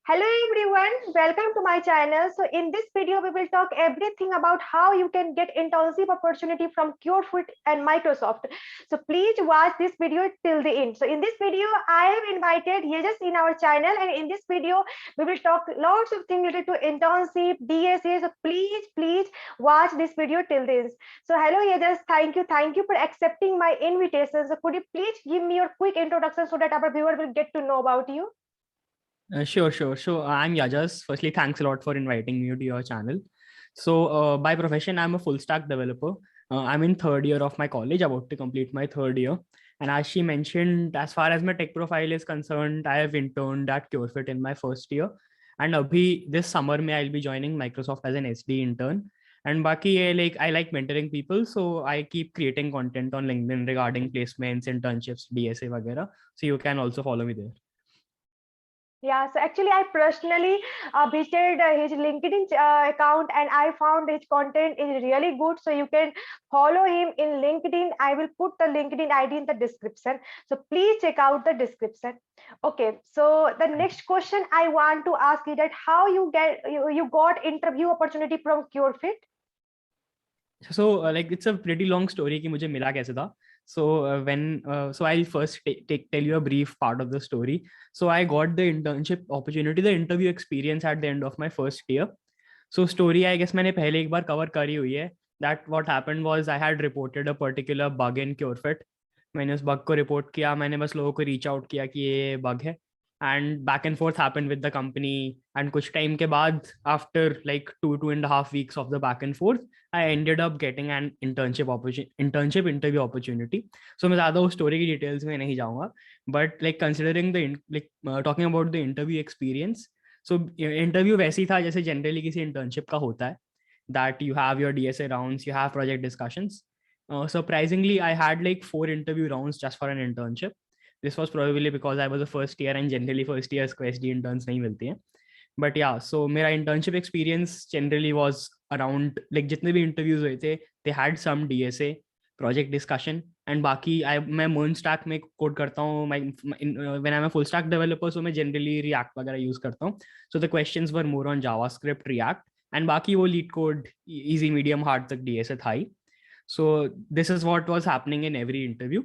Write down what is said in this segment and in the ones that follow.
Hello everyone, welcome to my channel. So in this video, we will talk everything about how you can get internship opportunity from CureFit and Microsoft. So please watch this video till the end. So in this video, I have invited Yejas in our channel, and in this video, we will talk lots of things related to internship, DSA. So please watch this video till the end. So hello Yejas, thank you for accepting my invitation. So could you please give me your quick introduction so that our viewer will get to know about you? Sure. So I'm Yajas. Firstly, thanks a lot for inviting me to your channel. So by profession, I'm a full stack developer. I'm in third year of my college, about to complete my third year. And as she mentioned, as far as my tech profile is concerned, I have interned at CureFit in my first year. And this summer, I'll be joining Microsoft as an SD intern. And Baki, I like mentoring people, so I keep creating content on LinkedIn regarding placements, internships, DSA, वगैरह. So you can also follow me there. Yeah, so actually, I personally visited his LinkedIn account, and I found his content is really good. So you can follow him in LinkedIn. I will put the LinkedIn ID in the description. So please check out the description. Okay, so the next question I want to ask is that how you got interview opportunity from CureFit? So it's a pretty long story कि मुझे मिला कैसे था. So so I'll first tell you a brief part of the story. So I got the internship opportunity, the interview experience at the end of my first year. So story I guess मैंने पहले एक बार cover करी हुई है. That what happened was I had reported a particular bug in CureFit. मैंने उस bug को report किया, मैंने बस लोगों को reach out किया कि ये bug है. And back and forth happened with the company, and कुछ time के बाद after like 2.5 weeks of the back and forth, I ended up getting an internship interview opportunity. So मैं ज़्यादा उस story की details में नहीं जाऊँगा, but like considering talking about the interview experience, so interview वैसी था जैसे generally किसी internship का होता है, that you have your DSA rounds, you have project discussions. Surprisingly, I had like 4 interview rounds just for an internship. This was probably because I was a first year, and generally first years को SD interns नहीं मिलती हैं. But yeah, so मेरा internship experience generally was around like जितने भी interviews हुए थे, they had some DSA, project discussion, and बाकी मैं Moon Stack में code करता हूँ. When I'm a full stack developer, so मैं generally React वगैरह use करता हूँ. So the questions were more on JavaScript, React, and बाकी वो lead code easy, medium, hard तक DSA था ही. So this is what was happening in every interview.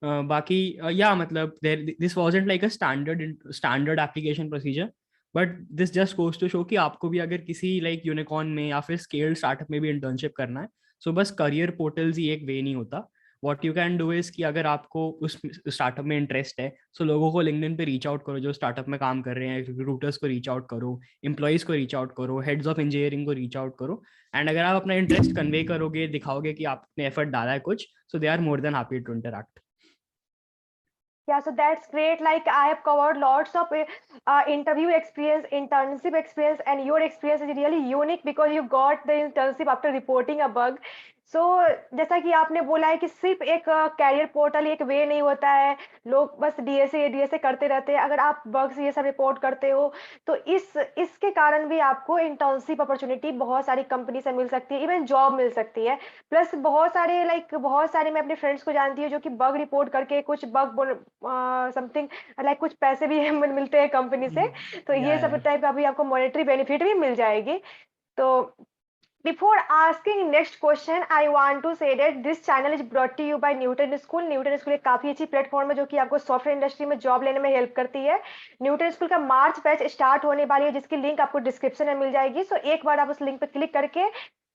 बाकी yeah, मतलब this wasn't like a standard application procedure, but this just goes to show कि आपको भी अगर किसी like यूनिकॉर्न में या फिर स्केल्ड स्टार्टअप में भी इंटर्नशिप करना है, so बस करियर पोर्टल्स ही एक वे नहीं होता. What you can do is कि अगर आपको उस स्टार्टअप में इंटरेस्ट है, so लोगों को लिंक्डइन पे रीच आउट करो जो स्टार्टअप में काम कर रहे हैं, रिक्रूटर्स को रीच आउट करो, एम्प्लॉइज को रीच आउट करो, हेड्स ऑफ इंजीनियरिंग को रीच आउट करो. एंड अगर आप अपना इंटरेस्ट कन्वे करोगे, दिखाओगे कि आपने एफर्ट डाला है कुछ, so they are more than happy to interact. Yeah, so that's great. Like I have covered lots of interview experience, internship experience, and your experience is really unique because you got the internship after reporting a bug. So जैसा कि आपने बोला है कि सिर्फ एक career portal एक वे नहीं होता है, लोग बस डीएसए करते रहते हैं. अगर आप बग्स ये सब रिपोर्ट करते हो तो इसके कारण भी आपको इंटर्नशिप अपॉर्चुनिटी बहुत सारी कंपनी से मिल सकती है, इवन जॉब मिल सकती है. प्लस बहुत सारे मैं अपने फ्रेंड्स को जानती हूँ जो कि बग रिपोर्ट करके कुछ बग समथिंग लाइक कुछ पैसे भी मिलते हैं कंपनी से. तो ये सब Yeah. टाइप का भी आपको मॉनेटरी बेनिफिट भी मिल जाएगी. तो before asking next question, I want to say that this channel is brought to you by Newton school. Newton school एक काफी अच्छी प्लेटफॉर्म है जो कि आपको सॉफ्टवेयर इंडस्ट्री में जॉब लेने में हेल्प करती है. न्यूटन स्कूल का मार्च बैच स्टार्ट होने वाली है जिसकी लिंक आपको डिस्क्रिप्शन में मिल जाएगी. सो एक बार आप उस लिंक पर क्लिक करके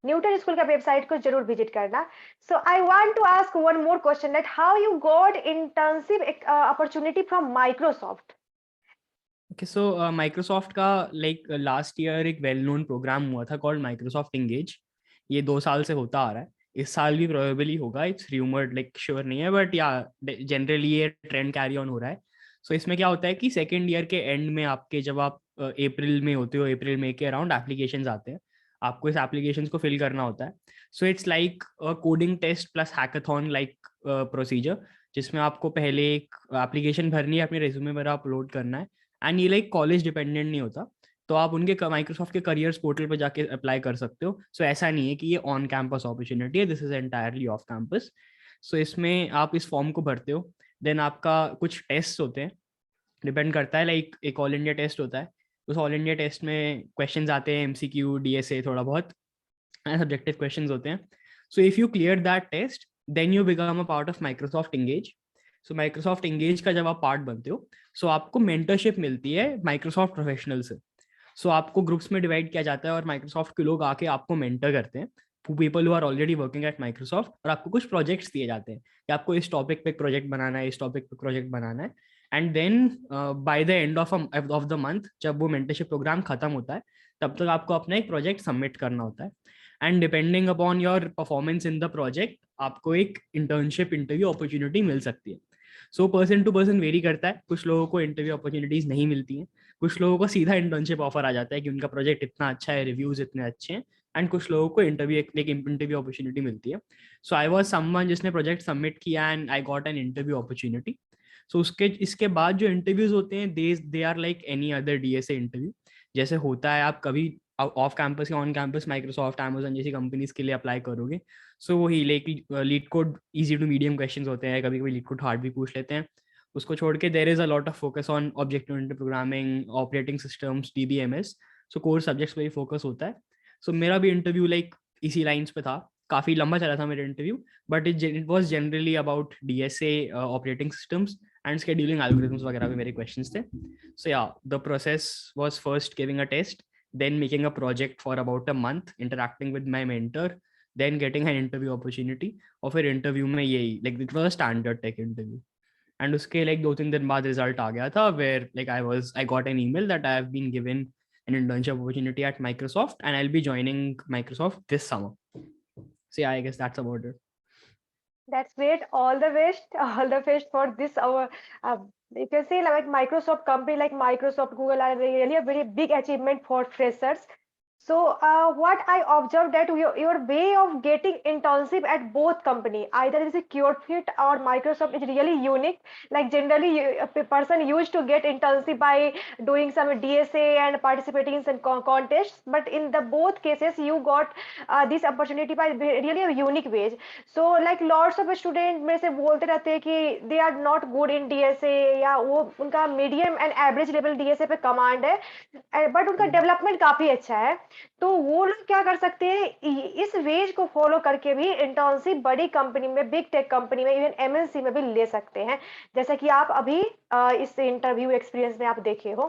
न्यूटन स्कूल का वेबसाइट को जरूर विजिट करना. So I want to ask one more question that how you got internship opportunity from Microsoft. Okay, so Microsoft का like लास्ट ईयर एक वेल नोन प्रोग्राम हुआ था कॉल्ड माइक्रोसॉफ्ट इंगेज. ये 2 साल से होता आ रहा है. इस साल भी प्रोबेबली होगा, इट्स र्यूमर्ड, लाइक श्योर नहीं है, बट या जनरली ये ट्रेंड कैरी ऑन हो रहा है. सो इसमें क्या होता है कि सेकेंड ईयर के एंड में आपके जब आप अप्रैल में होते हो, अप्रैल मई के अराउंड एप्लीकेशंस आते हैं, आपको इस एप्लीकेशंस को फिल करना होता है. So it's like coding test plus hackathon like procedure, जिसमें आपको पहले एक एप्लीकेशन भरनी है, अपने रेज्यूमे पर अपलोड करना है. एंड ये लाइक कॉलेज डिपेंडेंट नहीं होता, तो आप उनके माइक्रोसॉफ्ट के करियर्स पोर्टल पर जाके अप्लाई कर सकते हो. सो ऐसा नहीं है कि ये ऑन कैंपस अपॉर्चुनिटी है, this is entirely off campus. So इसमें आप इस फॉर्म को भरते हो, देन आपका कुछ टेस्ट होते हैं, डिपेंड करता है, लाइक एक ऑल इंडिया टेस्ट होता है, उस ऑल इंडिया टेस्ट में क्वेश्चंस आते हैं एमसीक्यू डीएसए थोड़ा बहुत सब्जेक्टिव क्वेश्चंस होते हैं. So if you clear that test then you become a part of Microsoft Engage. So Microsoft Engage का जब आप पार्ट बनते हो सो आपको मेंटरशिप मिलती है माइक्रोसॉफ्ट प्रोफेशनल से. सो आपको ग्रुप्स में डिवाइड किया जाता है और माइक्रोसॉफ्ट के लोग आके आपको मेंटर करते हैं, people who are already working at Microsoft, और आपको कुछ प्रोजेक्ट्स दिए जाते हैं कि आपको इस टॉपिक पे प्रोजेक्ट बनाना है, इस टॉपिक पे प्रोजेक्ट बनाना है. And then by the end of the month जब वो मेंटरशिप प्रोग्राम खत्म होता है तब तक आपको अपना एक प्रोजेक्ट सबमिट करना होता है. And depending upon your performance in the project आपको एक इंटर्नशिप इंटरव्यू अपॉर्चुनिटी मिल सकती है. So person to person vary करता है, कुछ लोगों को इंटरव्यू अपॉर्चुनिटीज नहीं मिलती हैं, कुछ लोगों को सीधा इंटर्नशिप ऑफर आ जाता है कि उनका प्रोजेक्ट इतना अच्छा है, रिव्यूज इतने अच्छे हैं, एंड कुछ लोगों को इंटरव्यू अपॉर्चुनिटी मिलती है. सो आई वाज समवन जिसने प्रोजेक्ट सबमिट किया and I got an interview opportunity. So उसके इसके बाद जो इंटरव्यूज होते हैं they are like any other DSA interview. जैसे होता है आप कभी ऑफ कैंपस या ऑन कैंपस माइक्रोसॉफ्ट अमेजन जैसी कंपनीज के लिए अप्लाई करोगे. सो वही like LeetCode easy to medium questions होते हैं, कभी कभी लीड कोड हार्ड भी पूछ लेते हैं. उसको छोड़ के there is a lot of focus on object oriented programming, operating systems, DBMS. So core subjects पे ही फोकस होता है. सो मेरा भी इंटरव्यू लाइक इसी लाइंस पे था, काफी लंबा चला था मेरा interview, but it was generally about DSA, operating systems and scheduling algorithms वगैरह पे मेरे क्वेश्चंस थे. So ya the process was first giving a test, then making a project for about a month, interacting with my mentor, then getting an interview opportunity. और फिर interview में यही like it was a standard tech interview. And उसके like 2-3 दिन बाद result आ गया था where like I got an email that I have been given an internship opportunity at Microsoft and I'll be joining Microsoft this summer. So yeah, I guess that's about it. That's great. All the best. All the best for this. Our, you can say like Microsoft company like Microsoft, Google are really a very big achievement for freshers. So what I observed that your way of getting internship at both company, either it is a CureFit or Microsoft, is really unique. Like generally, a person used to get internship by doing some DSA and participating in some contests. But in the both cases, you got this opportunity by really a unique ways. So like lots of students में से बोलते रहते हैं कि they are not good in DSA या वो उनका medium and average level DSA पे कमांड है, बट उनका डेवलपमेंट काफी अच्छा है. तो वो लोग क्या कर सकते हैं, इस वेज को फॉलो करके भी इंटर्नशिप बड़ी कंपनी में, बिग टेक कंपनी में, इवन एमएनसी में भी ले सकते हैं, जैसा कि आप अभी इस इंटरव्यू एक्सपीरियंस में आप देखे हो.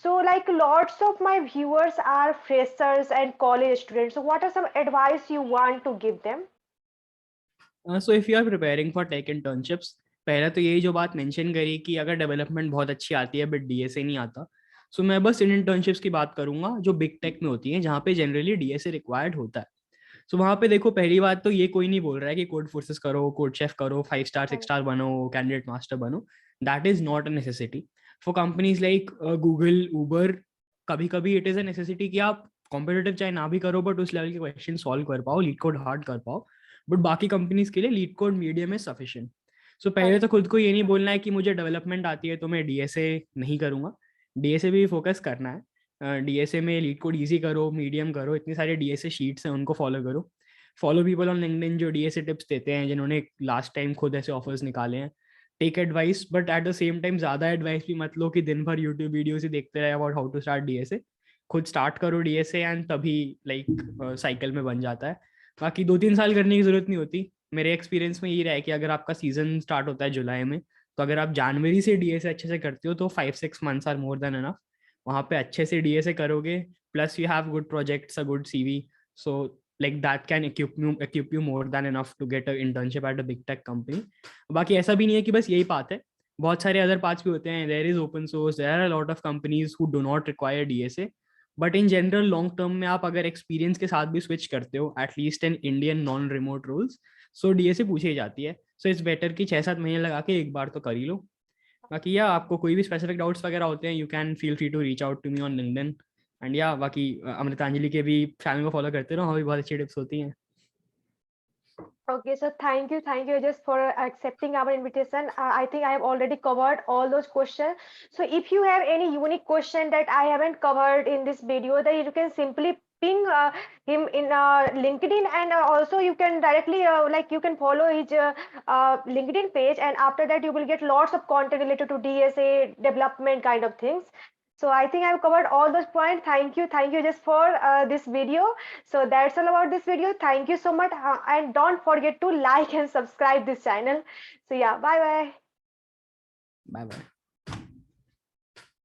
So like lots of my viewers are freshers and college students. So what are some advice you want to give them? So if you are preparing for tech internships, पहले तो यही जो बात mention करी कि अगर डेवलपमेंट बहुत अच्छी आती है बट डीएसए नहीं आता, सो मैं बस इन इंटर्नशिप्स की बात करूंगा जो बिग टेक में होती हैं जहाँ पे जनरली डीएसए रिक्वायर्ड होता है. सो वहाँ पे देखो, पहली बात तो ये कोई नहीं बोल रहा है कि कोड फोर्सेस करो, कोड शेफ करो, 5 स्टार 6 स्टार बनो, कैंडिडेट मास्टर बनो. That is not a necessity for companies like Google, Uber. कभी कभी इट इज अ नेसेसिटी कि आप कॉम्पिटेटिव चाहे ना भी करो बट उस लेवल के क्वेश्चन सॉल्व कर पाओ, लीड कोड हार्ड कर पाओ. बट बाकी कंपनीज के लिए LeetCode medium is sufficient. So पहले तो खुद को ये नहीं बोलना है कि मुझे डेवलपमेंट आती है तो मैं डीएसए नहीं करूंगा. डीएसए भी फोकस करना है. डीएसए में लीड कोड ईजी करो, मीडियम करो, इतनी सारे डीएसए शीट्स हैं उनको फॉलो करो. फॉलो पीपल ऑन लिंक्डइन जो डीएसए टिप्स देते हैं, जिन्होंने लास्ट टाइम खुद ऐसे ऑफर्स निकाले हैं. Take advice, but at the same time ज्यादा एडवाइस भी मत लो कि दिन भर यूट्यूब वीडियोस ही देखते रहे about how to start DSA. खुद स्टार्ट करो डीएसए एंड तभी लाइक साइकिल में बन जाता है. बाकी 2-3 साल करने की जरूरत नहीं होती. मेरे एक्सपीरियंस में ये रहा है कि अगर आपका सीजन स्टार्ट होता है जुलाई में, तो अगर आप जनवरी से डीएसए अच्छे से करते हो तो 5-6 months are more than enough. वहाँ पे अच्छे से डीएसए करोगे, plus you have good projects, a good CV. So like that can equip you more than enough to get an internship at a big tech company. बाकी ऐसा भी नहीं है कि बस यही पाथ है, बहुत सारे अदर पाथ्स भी होते हैं. There is open source, there are a lot of companies who do not require DSA. But in general long term में आप अगर एक्सपीरियंस के साथ भी स्विच करते हो, at least in Indian non remote roles, so DSA पूछी जाती है. सो इट्स बेटर कि 6-7 महीने लगा के एक बार तो कर ही लो. बाकी या आपको कोई भी स्पेसिफिक डाउट्स वगैरह होते हैं, you can feel free to reach out to me on LinkedIn. And ya बाकी अमृतांजलि के भी चैनल को फॉलो करते रहो, वहाँ भी बहुत अच्छी टिप्स होती हैं. Okay, so thank you just for accepting our invitation. I think I have already covered all those questions. So if you have any unique question that I haven't covered in this video, then you can simply ping him in LinkedIn, and also you can directly like you can follow his LinkedIn page, and after that you will get lots of content related to DSA development kind of things. So I think I've covered all those points. Thank you just for this video. So that's all about this video. Thank you so much, and don't forget to like and subscribe this channel. So yeah, bye bye. Bye bye.